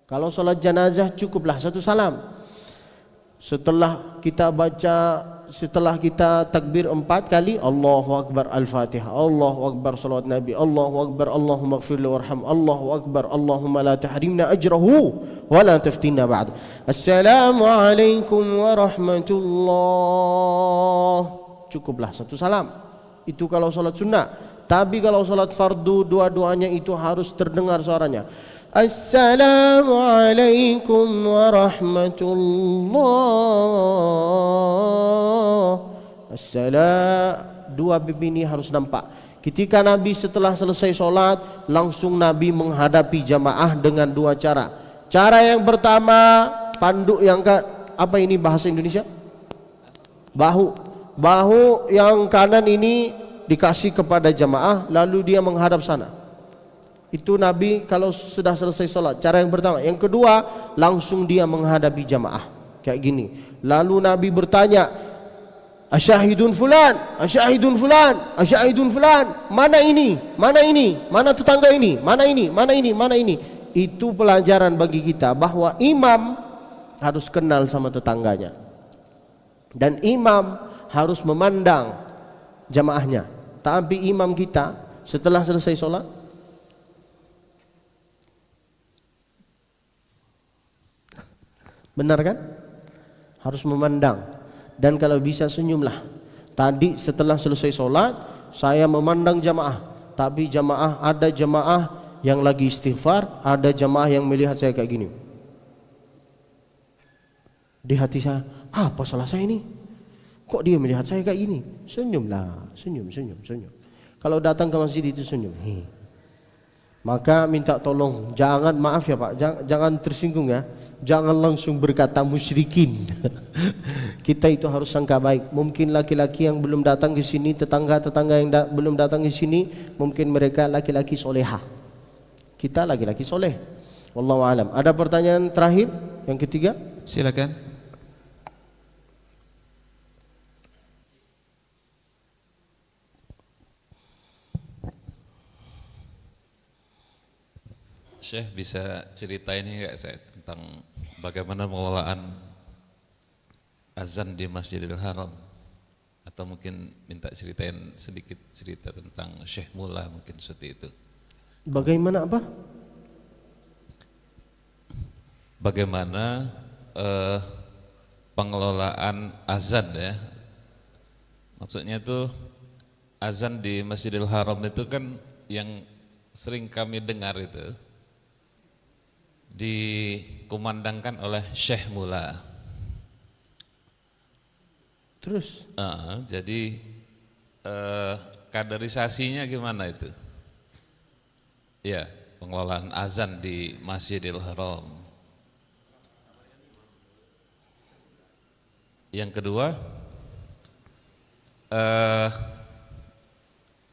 Kalau solat jenazah cukuplah satu salam. Setelah kita takbir 4 kali, Allahu Akbar Al-Fatihah, Allahu Akbar salawat Nabi, Allahu Akbar Allahumma ighfirli warham, Allahu Akbar Allahumma la tahrimna ajrahu wa la taftinna ba'd. Assalamualaikum warahmatullah. Cukuplah satu salam. Itu kalau solat sunnah. Tapi kalau solat fardu, dua-duanya itu harus terdengar suaranya. Assalamualaikum warahmatullah. Dua pipi ini harus nampak. Ketika Nabi setelah selesai sholat, langsung Nabi menghadapi jamaah dengan dua cara. Cara yang pertama, panduk yang apa ini bahasa Indonesia? Bahu yang kanan ini dikasih kepada jamaah, lalu dia menghadap sana. Itu Nabi kalau sudah selesai sholat. Cara yang pertama. Yang kedua, langsung dia menghadapi jamaah kayak gini. Lalu Nabi bertanya, asyahidun fulan, asyahidun fulan, asyahidun fulan. Mana ini? Mana ini? Mana tetangga ini? Mana ini? Mana ini? Mana ini? Itu pelajaran bagi kita bahwa imam harus kenal sama tetangganya. Dan imam harus memandang jamaahnya. Tapi imam kita setelah selesai sholat, benar kan? Harus memandang. Dan kalau bisa senyumlah. Tadi setelah selesai sholat, saya memandang jamaah. Tapi ada jamaah yang lagi istighfar, ada jamaah yang melihat saya kayak gini. Di hati saya, apa salah saya ini? Kok dia melihat saya kayak gini? Senyumlah, senyum. Kalau datang ke masjid itu senyum. Maka minta tolong, jangan, maaf ya Pak, jangan tersinggung ya. Jangan langsung berkata musyrikin. Kita itu harus sangka baik. Mungkin laki-laki yang belum datang ke sini, tetangga-tetangga yang belum datang ke sini, mungkin mereka laki-laki solehah. Kita laki-laki soleh. Wallahu alam. Ada pertanyaan terakhir, yang ketiga? Silakan. Syekh bisa ceritain nggak saya tentang bagaimana pengelolaan azan di Masjidil Haram, atau mungkin minta ceritain sedikit cerita tentang Syekh Mullah mungkin seperti itu. Bagaimana apa? Bagaimana pengelolaan azan ya? Maksudnya itu azan di Masjidil Haram itu kan yang sering kami dengar itu dikumandangkan oleh Syekh Mullah. Terus? Jadi kaderisasinya gimana itu? Ya, pengelolaan azan di Masjidil Haram. Yang kedua,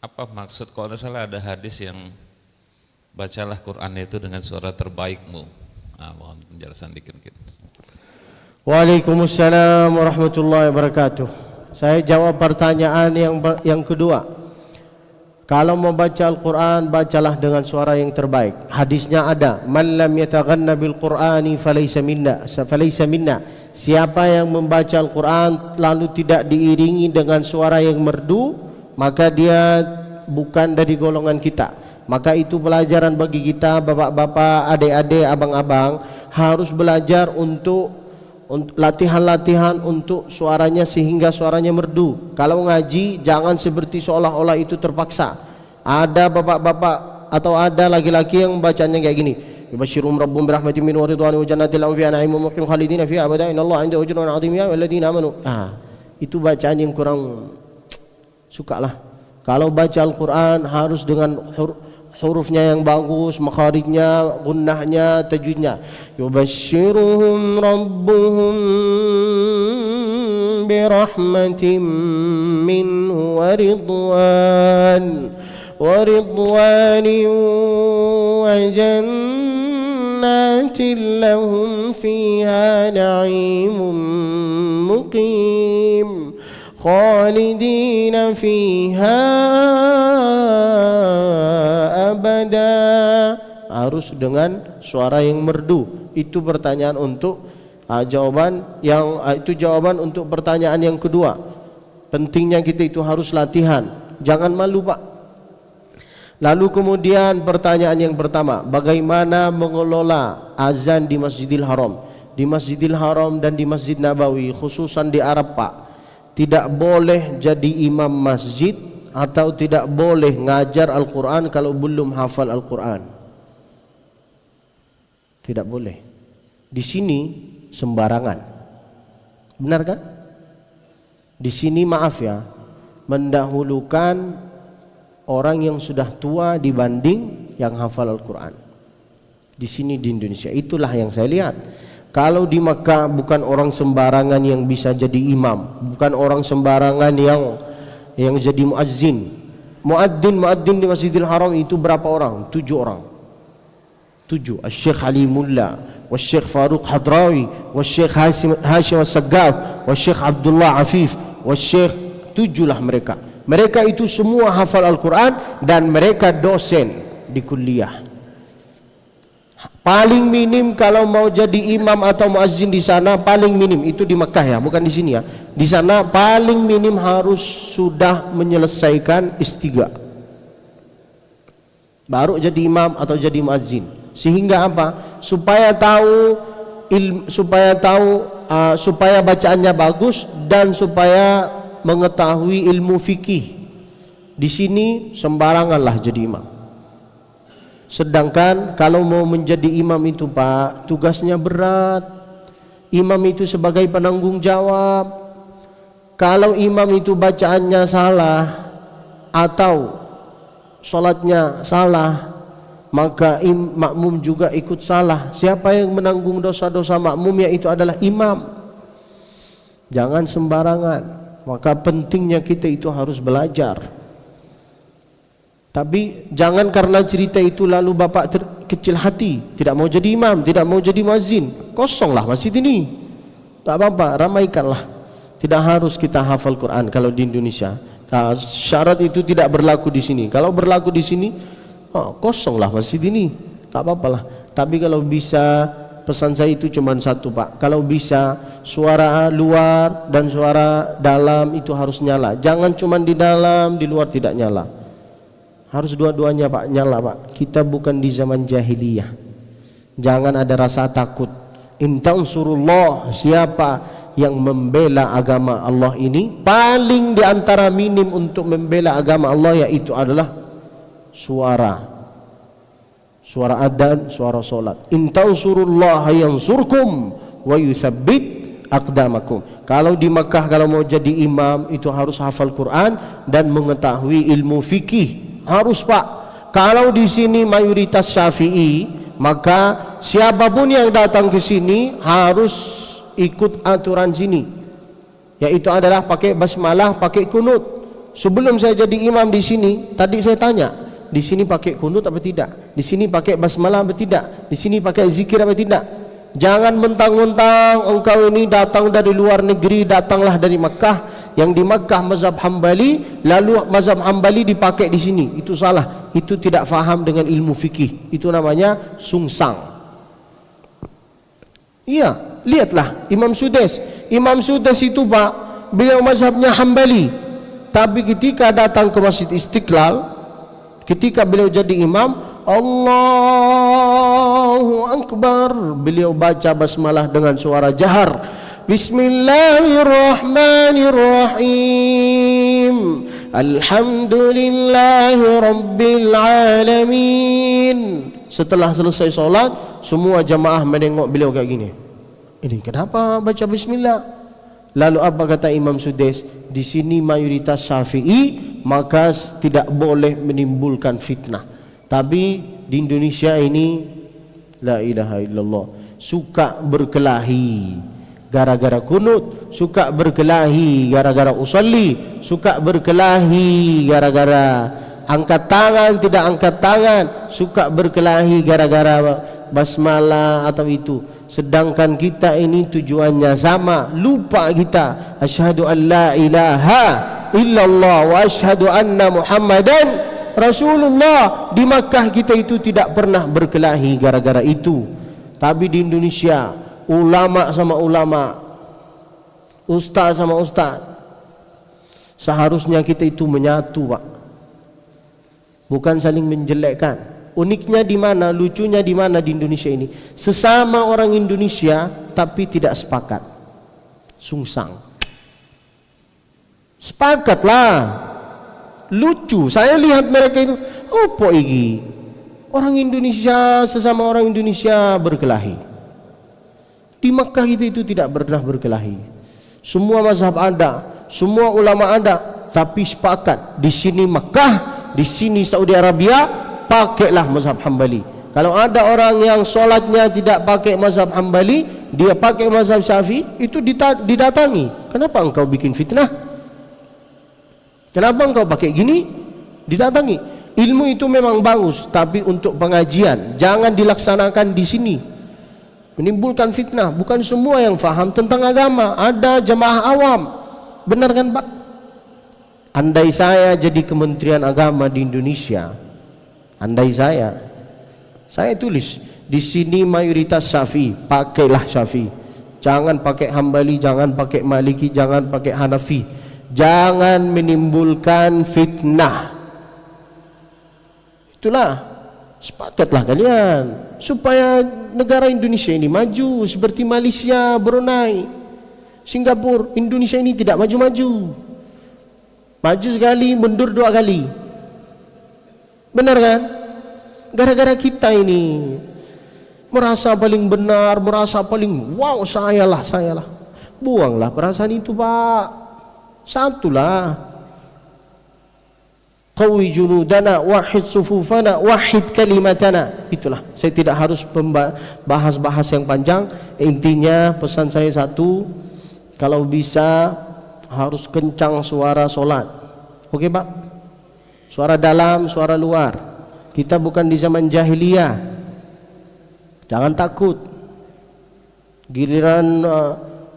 apa maksud, kalau tidak salah ada hadis yang bacalah Quran itu dengan suara terbaikmu. Mohon penjelasan dikit. Waalaikumsalam warahmatullahi wabarakatuh. Saya jawab pertanyaan yang kedua. Kalau mau baca Al-Quran, bacalah dengan suara yang terbaik. Hadisnya ada, man lam yataghanna bil Qur'ani falaysa minna. Siapa yang membaca Al-Quran lalu tidak diiringi dengan suara yang merdu, maka dia bukan dari golongan kita. Maka itu pelajaran bagi kita, bapak-bapak, adik-adik, abang-abang, harus belajar untuk latihan-latihan untuk suaranya sehingga suaranya merdu. Kalau ngaji jangan seperti seolah-olah itu terpaksa. Ada bapak-bapak atau ada laki-laki yang bacanya kayak gini, yubashshiruhum rabbuhum birahmatin minhu wa ridwanin wa jannatin lahum fiha na'imun muqim khalidina fiha abada innallaha 'indahu ajrun 'azim ya ayyuhalladzina amanu. Itu bacaan yang kurang sukalah. Kalau baca Al-Quran harus dengan hurufnya yang bagus, makharijnya, gunnahnya, tajwidnya. Yubashshiruhum rabbuhum birahmatin minhu wa ridwanin wa jannatin lahum fiha na'imun muqim khalidina fiha abada. Harus dengan suara yang merdu. Itu pertanyaan untuk jawaban untuk pertanyaan yang kedua. Pentingnya kita itu harus latihan. Jangan malu, Pak. Lalu kemudian pertanyaan yang pertama, bagaimana mengelola azan di Masjidil Haram? Di Masjidil Haram dan di Masjid Nabawi, khususan di Arab, Pak, tidak boleh jadi imam masjid atau tidak boleh ngajar Al-Quran kalau belum hafal Al-Quran. Tidak boleh. Di sini sembarangan. Benar kan? Di sini maaf ya, mendahulukan orang yang sudah tua dibanding yang hafal Al-Quran. Di sini di Indonesia, itulah yang saya lihat. Kalau di Makkah bukan orang sembarangan yang bisa jadi imam, bukan orang sembarangan yang jadi muazzin. Muadzin di Masjidil Haram itu berapa orang? 7 orang. 7. Al-Syekh Halimullah, Al-Syekh Faruq Hadrawi, Al-Syekh Hashim Al-Saggaf, Al-Syekh Abdullah Afif, Al-Syekh, 7 lah mereka. Mereka itu semua hafal Al-Quran dan mereka dosen di kuliah. Paling minim kalau mau jadi imam atau muazzin di sana, paling minim itu di Makkah ya, bukan di sini ya. Di sana paling minim harus sudah menyelesaikan S3 baru jadi imam atau jadi muazzin. Sehingga apa? Supaya bacaannya bagus dan supaya mengetahui ilmu fikih. Di sini sembaranganlah jadi imam. Sedangkan kalau mau menjadi imam itu, Pak, tugasnya berat. Imam itu sebagai penanggung jawab. Kalau imam itu bacaannya salah atau sholatnya salah, maka makmum juga ikut salah. Siapa yang menanggung dosa-dosa makmum, yaitu adalah imam. Jangan sembarangan. Maka pentingnya kita itu harus belajar. Tapi jangan karena cerita itu lalu bapak kecil hati, tidak mau jadi imam, tidak mau jadi muazzin. Kosonglah masjid ini. Tak apa-apa, ramaikanlah. Tidak harus kita hafal Quran kalau di Indonesia. Syarat itu tidak berlaku di sini. Kalau berlaku di sini, kosonglah masjid ini. Tak apa-apalah. Tapi kalau bisa, pesan saya itu cuma satu, Pak. Kalau bisa suara luar dan suara dalam itu harus nyala. Jangan cuma di dalam, di luar tidak nyala. Harus dua-duanya, Pak, nyala, Pak. Kita bukan di zaman jahiliyah. Jangan ada rasa takut. In tansurullah, siapa yang membela agama Allah ini, paling di antara minim untuk membela agama Allah yaitu adalah suara adzan, suara solat. In tansurullah yansurkum wa yuthabbit aqdamakum. Kalau di Makkah kalau mau jadi imam itu harus hafal Quran dan mengetahui ilmu fikih. Harus, Pak. Kalau di sini mayoritas Syafi'i, maka siapapun yang datang ke sini harus ikut aturan sini, yaitu adalah pakai basmalah, pakai kunut. Sebelum saya jadi imam di sini, tadi saya tanya, di sini pakai kunut apa tidak? Di sini pakai basmalah apa tidak? Di sini pakai zikir apa tidak? Jangan mentang-mentang engkau ini datang dari luar negeri, datanglah dari Makkah. Yang di Makkah mazhab Hambali, lalu mazhab Hambali dipakai di sini. Itu salah. Itu tidak faham dengan ilmu fikih. Itu namanya sungsang. Iya, lihatlah Imam Sudes. Imam Sudes itu, Pak, beliau mazhabnya Hambali. Tapi ketika datang ke Masjid Istiqlal, ketika beliau jadi imam, Allahu Akbar, beliau baca basmalah dengan suara jahar. Bismillahirrahmanirrahim. Alhamdulillahi Rabbil Alamin. Setelah selesai solat, semua jamaah menengok beliau kayak gini. Ini kenapa baca bismillah? Lalu apa kata Imam Sudes? Di sini mayoritas Syafi'i, maka tidak boleh menimbulkan fitnah. Tapi di Indonesia ini, la ilaha illallah, suka berkelahi gara-gara kunut, suka berkelahi gara-gara usolli, suka berkelahi gara-gara angkat tangan, tidak angkat tangan, suka berkelahi gara-gara basmalah atau itu. Sedangkan kita ini tujuannya sama, lupa kita. Asyhadu an la ilaha illallah wa asyhadu anna Muhammadan Rasulullah. Di Makkah kita itu tidak pernah berkelahi gara-gara itu. Tapi di Indonesia ulama sama ulama, ustaz sama ustaz, seharusnya kita itu menyatu, Pak. Bukan saling menjelekkan. Uniknya di mana, lucunya di mana di Indonesia ini? Sesama orang Indonesia tapi tidak sepakat. Sungsang. Sepakatlah. Lucu. Saya lihat mereka itu, opo iki? Orang Indonesia sesama orang Indonesia berkelahi. Di Makkah itu tidak pernah berkelahi. Semua mazhab ada, semua ulama ada, tapi sepakat. Di sini Makkah, di sini Saudi Arabia, pakailah mazhab Hambali. Kalau ada orang yang solatnya tidak pakai mazhab Hambali, dia pakai mazhab Syafi'i, itu didatangi. Kenapa engkau bikin fitnah? Kenapa engkau pakai gini? Didatangi. Ilmu itu memang bagus, tapi untuk pengajian jangan dilaksanakan di sini. Menimbulkan fitnah. Bukan semua yang faham tentang agama. Ada jemaah awam. Benar kan, Pak? Andai saya jadi Kementerian Agama di Indonesia, andai saya tulis di sini mayoritas Syafi'i, pakailah Syafi'i. Jangan pakai Hambali, jangan pakai Maliki, jangan pakai Hanafi. Jangan menimbulkan fitnah. Itulah, sepakatlah kalian supaya negara Indonesia ini maju seperti Malaysia, Brunei, Singapura. Indonesia ini tidak maju-maju. Maju sekali, mundur 2 kali. Benar kan? Gara-gara kita ini merasa paling benar, merasa paling wow, sayalah. Buanglah perasaan itu, Pak. Satulah. Qawi junudana, wahid sufufana, wahid kalimatana. Itulah, saya tidak harus bahas yang panjang. Intinya pesan saya satu, kalau bisa harus kencang suara solat. Oke, Pak? Suara dalam, suara luar. Kita bukan di zaman jahiliyah. Jangan takut. Giliran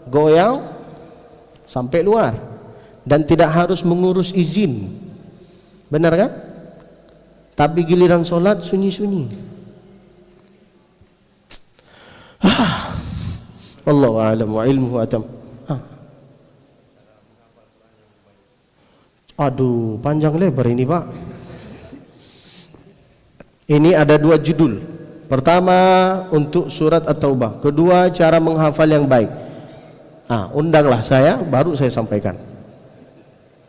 goyang sampai luar, dan tidak harus mengurus izin. Benar kan? Tapi giliran solat sunyi-sunyi. Wallahu a'lam wa ilmuhu atam. Aduh, panjang lebar ini, Pak. Ini ada 2 judul. Pertama untuk surat At-Taubah, kedua cara menghafal yang baik. Undanglah saya, baru saya sampaikan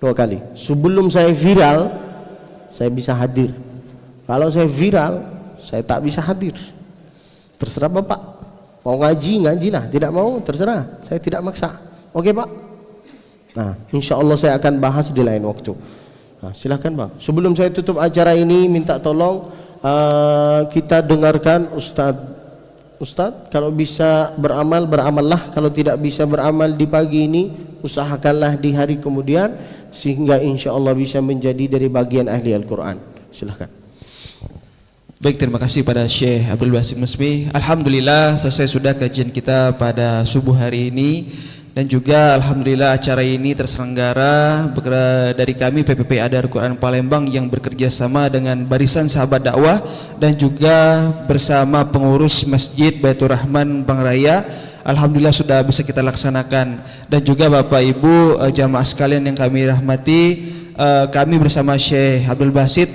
2 kali. Sebelum saya viral, saya bisa hadir. Kalau saya viral, saya tak bisa hadir. Terserah Bapak. Mau ngajilah. Tidak mau, terserah. Saya tidak maksa. Oke, Pak? Nah, insya Allah saya akan bahas di lain waktu. Nah, silahkan, Bang. Sebelum saya tutup acara ini, minta tolong kita dengarkan Ustadz, kalau bisa beramal, beramallah. Kalau tidak bisa beramal di pagi ini, usahakanlah di hari kemudian, sehingga insya Allah bisa menjadi dari bagian ahli Al-Quran. Silahkan. Baik, terima kasih pada Syekh Abdul Basit Mesmi. Alhamdulillah selesai sudah kajian kita pada subuh hari ini. Dan juga alhamdulillah acara ini terselenggara dari kami PPP Adar Quran Palembang yang bekerja sama dengan Barisan Sahabat Dakwah dan juga bersama pengurus Masjid Baitur Rahman Bang Raya. Alhamdulillah sudah bisa kita laksanakan. Dan juga Bapak Ibu jamaah sekalian yang kami rahmati, kami bersama Syekh Abdul Basit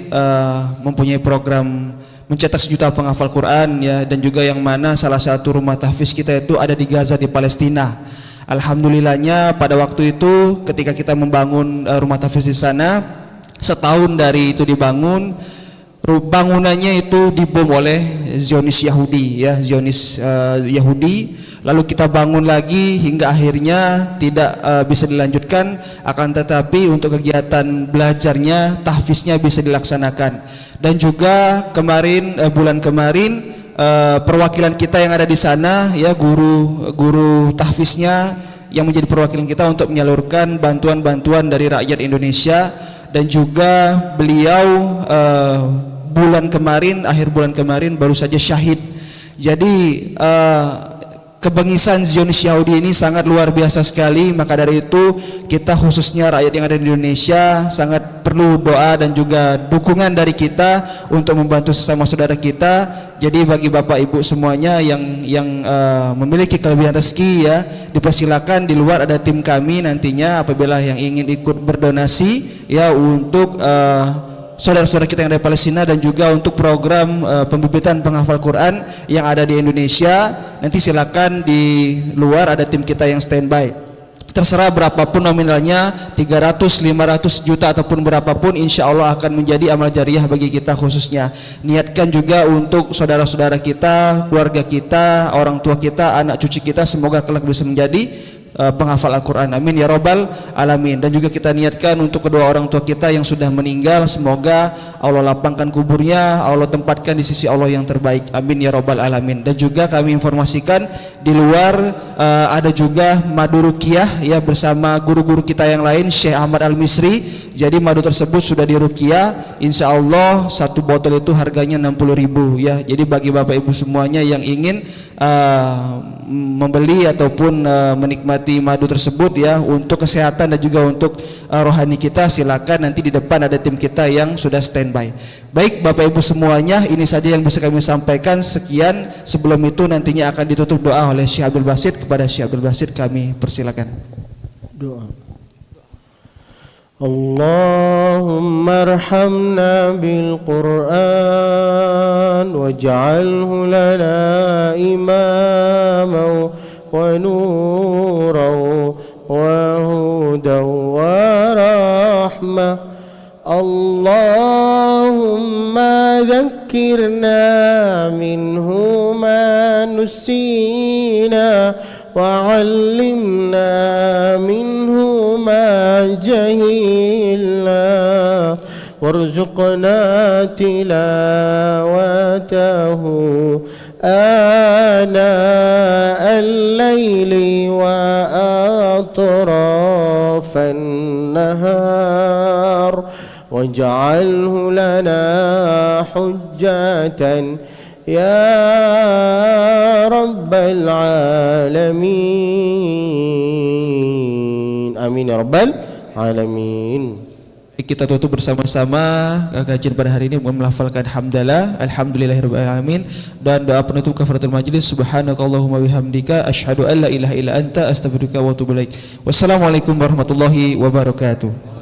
mempunyai program mencetak 1 juta penghafal Quran ya, dan juga yang mana salah satu rumah tahfiz kita itu ada di Gaza di Palestina. Alhamdulillahnya pada waktu itu ketika kita membangun rumah tahfiz di sana, setahun dari itu dibangun, bangunannya itu dibom oleh Zionis Yahudi ya, Yahudi. Lalu kita bangun lagi hingga akhirnya tidak bisa dilanjutkan, akan tetapi untuk kegiatan belajarnya, tahfiznya bisa dilaksanakan. Dan juga bulan kemarin perwakilan kita yang ada di sana ya, guru tahfiznya yang menjadi perwakilan kita untuk menyalurkan bantuan-bantuan dari rakyat Indonesia. Dan juga beliau akhir bulan kemarin baru saja syahid. Jadi kebengisan Zionis Yahudi ini sangat luar biasa sekali. Maka dari itu kita khususnya rakyat yang ada di Indonesia sangat perlu doa dan juga dukungan dari kita untuk membantu sesama saudara kita. Jadi bagi Bapak Ibu semuanya yang memiliki kelebihan rezeki ya, dipersilakan di luar ada tim kami nantinya apabila yang ingin ikut berdonasi ya untuk saudara-saudara kita yang dari Palestina dan juga untuk program pembibitan penghafal Quran yang ada di Indonesia. Nanti silakan di luar ada tim kita yang standby. Terserah berapapun nominalnya, 300, 500 juta ataupun berapapun, insya Allah akan menjadi amal jariah bagi kita khususnya. Niatkan juga untuk saudara-saudara kita, keluarga kita, orang tua kita, anak cucu kita, semoga kelak bisa menjadi penghafal Al-Quran, amin ya robbal alamin. Dan juga kita niatkan untuk kedua orang tua kita yang sudah meninggal, semoga Allah lapangkan kuburnya, Allah tempatkan di sisi Allah yang terbaik, amin ya robbal alamin. Dan juga kami informasikan di luar ada juga madu ruqyah ya bersama guru-guru kita yang lain, Syekh Ahmad Al-Misri. Jadi madu tersebut sudah diruqyah, insya Allah satu botol itu harganya 60.000 ya. Jadi bagi Bapak Ibu semuanya yang ingin membeli ataupun menikmati madu tersebut ya untuk kesehatan dan juga untuk rohani kita, silakan nanti di depan ada tim kita yang sudah standby. Baik Bapak Ibu semuanya, ini saja yang bisa kami sampaikan. Sekian, sebelum itu nantinya akan ditutup doa oleh Syekh Abdul Basit. Kepada Syekh Abdul Basit kami persilakan. Doa. Allahumma arhamna bil Qur'an waj'alhu lana imaman wa nuran wa hudan wa rahmah. Allahumma dhakkirna minhu ma nusina وعلمنا منه ما جهلنا وارزقنا تلاوته آناء الليل وأطراف النهار واجعله لنا حجة يا رب العالمين. Amin ya rabbal alamin. Kita tutup bersama-sama kajian pada hari ini melafalkan hamdalah, alhamdulillahirabbil alamin, dan doa penutup kafaratul majlis. Subhanakallahumma bihamdika asyhadu an la ilaha illa anta astaghfiruka wa atubu ilaik. Wassalamualaikum warahmatullahi wabarakatuh.